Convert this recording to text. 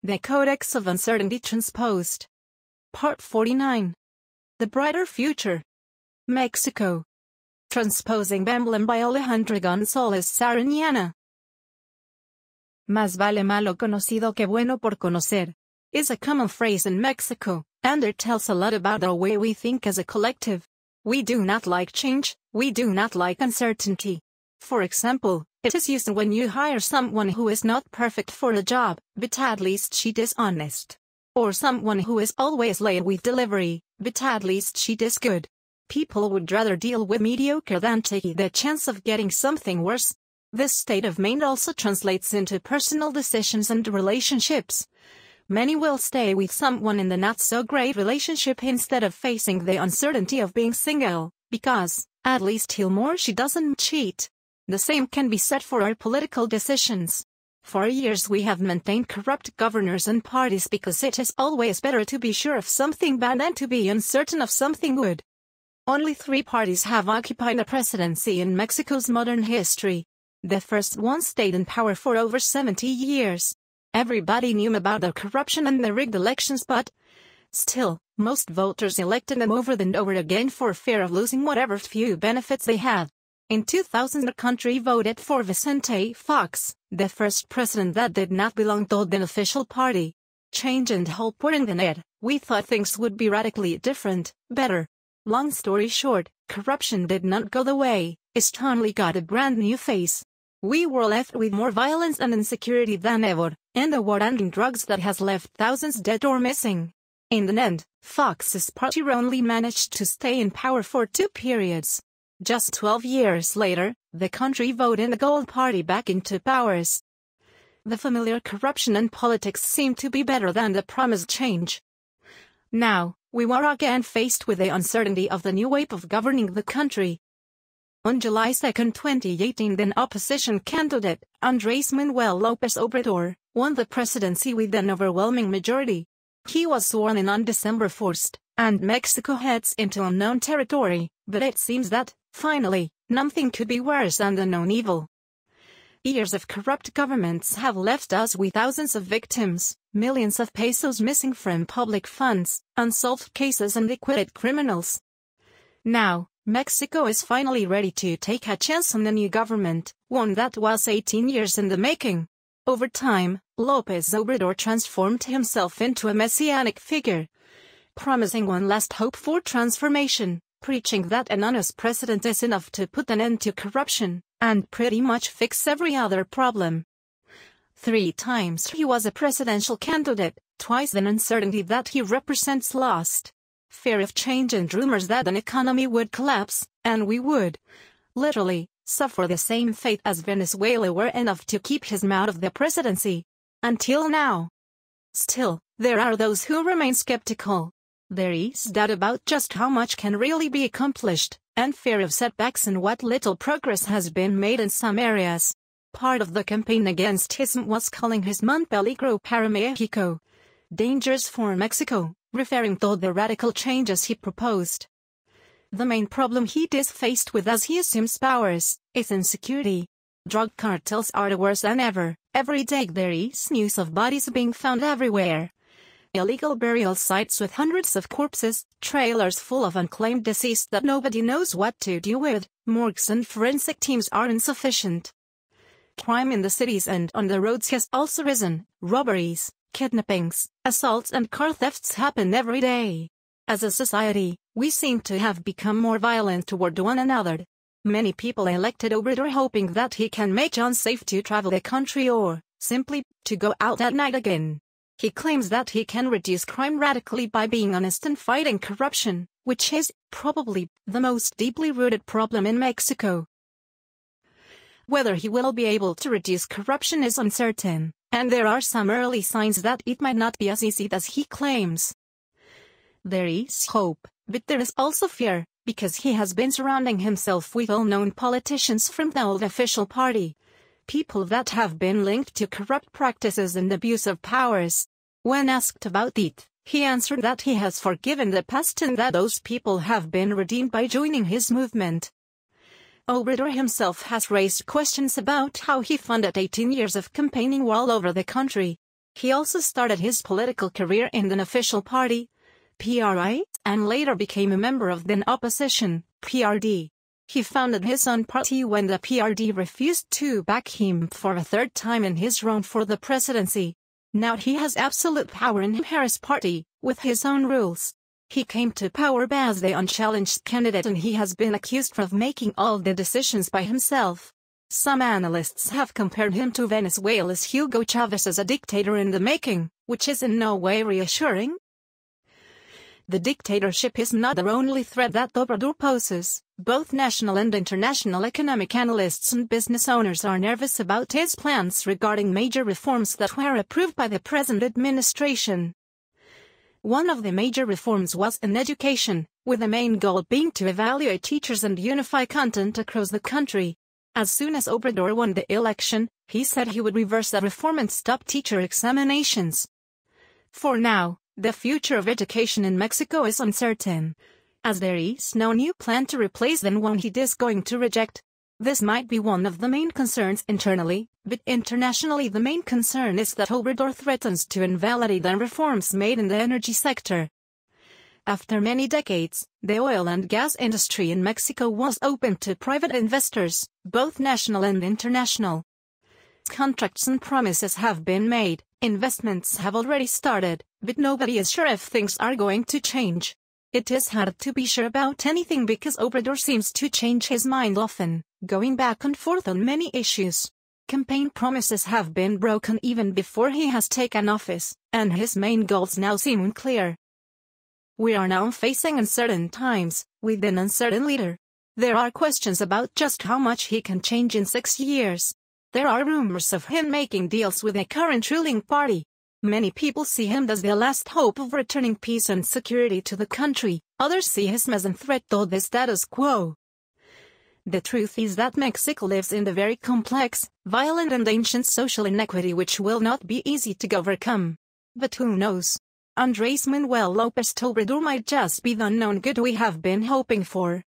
The Codex of Uncertainty Transposed. Part 49. The Brighter Future. Mexico. Transposing Emblem by Alejandra González Sariñana. Más vale malo conocido que bueno por conocer is a common phrase in Mexico, and it tells a lot about the way we think as a collective. We do not like change, we do not like uncertainty. For example, it is used when you hire someone who is not perfect for a job, but at least she is honest. Or someone who is always late with delivery, but at least she is good. People would rather deal with mediocre than take the chance of getting something worse. This state of mind also translates into personal decisions and relationships. Many will stay with someone in the not-so-great relationship instead of facing the uncertainty of being single, because, at least he'll or she doesn't cheat. The same can be said for our political decisions. For years we have maintained corrupt governors and parties because it is always better to be sure of something bad than to be uncertain of something good. Only 3 parties have occupied the presidency in Mexico's modern history. The first one stayed in power for over 70 years. Everybody knew about the corruption and the rigged elections, but still, most voters elected them over and over again for fear of losing whatever few benefits they had. In 2000 the country voted for Vicente Fox, the first president that did not belong to an official party. Change and hope were in the net. We thought things would be radically different, better. Long story short, corruption did not go the way, it only got a brand new face. We were left with more violence and insecurity than ever, and a war-ending drugs that has left thousands dead or missing. In the end, Fox's party only managed to stay in power for 2 periods. Just 12 years later, the country voted the Gold Party back into powers. The familiar corruption and politics seemed to be better than the promised change. Now, we were again faced with the uncertainty of the new way of governing the country. On July 2, 2018, then opposition candidate, Andrés Manuel López Obrador, won the presidency with an overwhelming majority. He was sworn in on December 1st, and Mexico heads into unknown territory, but it seems that, finally, nothing could be worse than the known evil. Years of corrupt governments have left us with thousands of victims, millions of pesos missing from public funds, unsolved cases and acquitted criminals. Now, Mexico is finally ready to take a chance on the new government, one that was 18 years in the making. Over time, López Obrador transformed himself into a messianic figure, promising one last hope for transformation, preaching that an honest president is enough to put an end to corruption, and pretty much fix every other problem. 3 times he was a presidential candidate, twice the uncertainty that he represents lost. Fear of change and rumors that an economy would collapse, and we would, literally, suffer the same fate as Venezuela were enough to keep him out of the presidency. Until now. Still, there are those who remain skeptical. There is doubt about just how much can really be accomplished, and fear of setbacks and what little progress has been made in some areas. Part of the campaign against him was calling his "Un peligro para México," dangers for Mexico, referring to the radical changes he proposed. The main problem he is faced with as he assumes powers is insecurity. Drug cartels are worse than ever. Every day there is news of bodies being found everywhere. Illegal burial sites with hundreds of corpses, trailers full of unclaimed deceased that nobody knows what to do with, morgues and forensic teams are insufficient. Crime in the cities and on the roads has also risen. Robberies, kidnappings, assaults and car thefts happen every day. As a society, we seem to have become more violent toward one another. Many people elected Obrador hoping that he can make it unsafe to travel the country or, simply, to go out at night again. He claims that he can reduce crime radically by being honest and fighting corruption, which is, probably, the most deeply rooted problem in Mexico. Whether he will be able to reduce corruption is uncertain, and there are some early signs that it might not be as easy as he claims. There is hope, but there is also fear, because he has been surrounding himself with well-known politicians from the old official party. People that have been linked to corrupt practices and abuse of powers. When asked about it, he answered that he has forgiven the past and that those people have been redeemed by joining his movement. Obrador himself has raised questions about how he funded 18 years of campaigning all over the country. He also started his political career in the official party, PRI, and later became a member of the opposition, PRD. He founded his own party when the PRD refused to back him for a third time in his run for the presidency. Now he has absolute power in Harris' party, with his own rules. He came to power as the unchallenged candidate and he has been accused of making all the decisions by himself. Some analysts have compared him to Venezuela's Hugo Chavez as a dictator in the making, which is in no way reassuring. The dictatorship is not the only threat that Obrador poses. Both national and international economic analysts and business owners are nervous about his plans regarding major reforms that were approved by the present administration. One of the major reforms was in education, with the main goal being to evaluate teachers and unify content across the country. As soon as Obrador won the election, he said he would reverse the reform and stop teacher examinations. For now, the future of education in Mexico is uncertain, as there is no new plan to replace the one he is going to reject. This might be one of the main concerns internally, but internationally the main concern is that Obrador threatens to invalidate the reforms made in the energy sector. After many decades, the oil and gas industry in Mexico was open to private investors, both national and international. Contracts and promises have been made, investments have already started, but nobody is sure if things are going to change. It is hard to be sure about anything because Obrador seems to change his mind often, going back and forth on many issues. Campaign promises have been broken even before he has taken office, and his main goals now seem unclear. We are now facing uncertain times, with an uncertain leader. There are questions about just how much he can change in 6 years. There are rumors of him making deals with the current ruling party. Many people see him as the last hope of returning peace and security to the country, others see him as a threat to the status quo. The truth is that Mexico lives in a very complex, violent and ancient social inequity which will not be easy to overcome. But who knows? Andrés Manuel López Obrador might just be the unknown good we have been hoping for.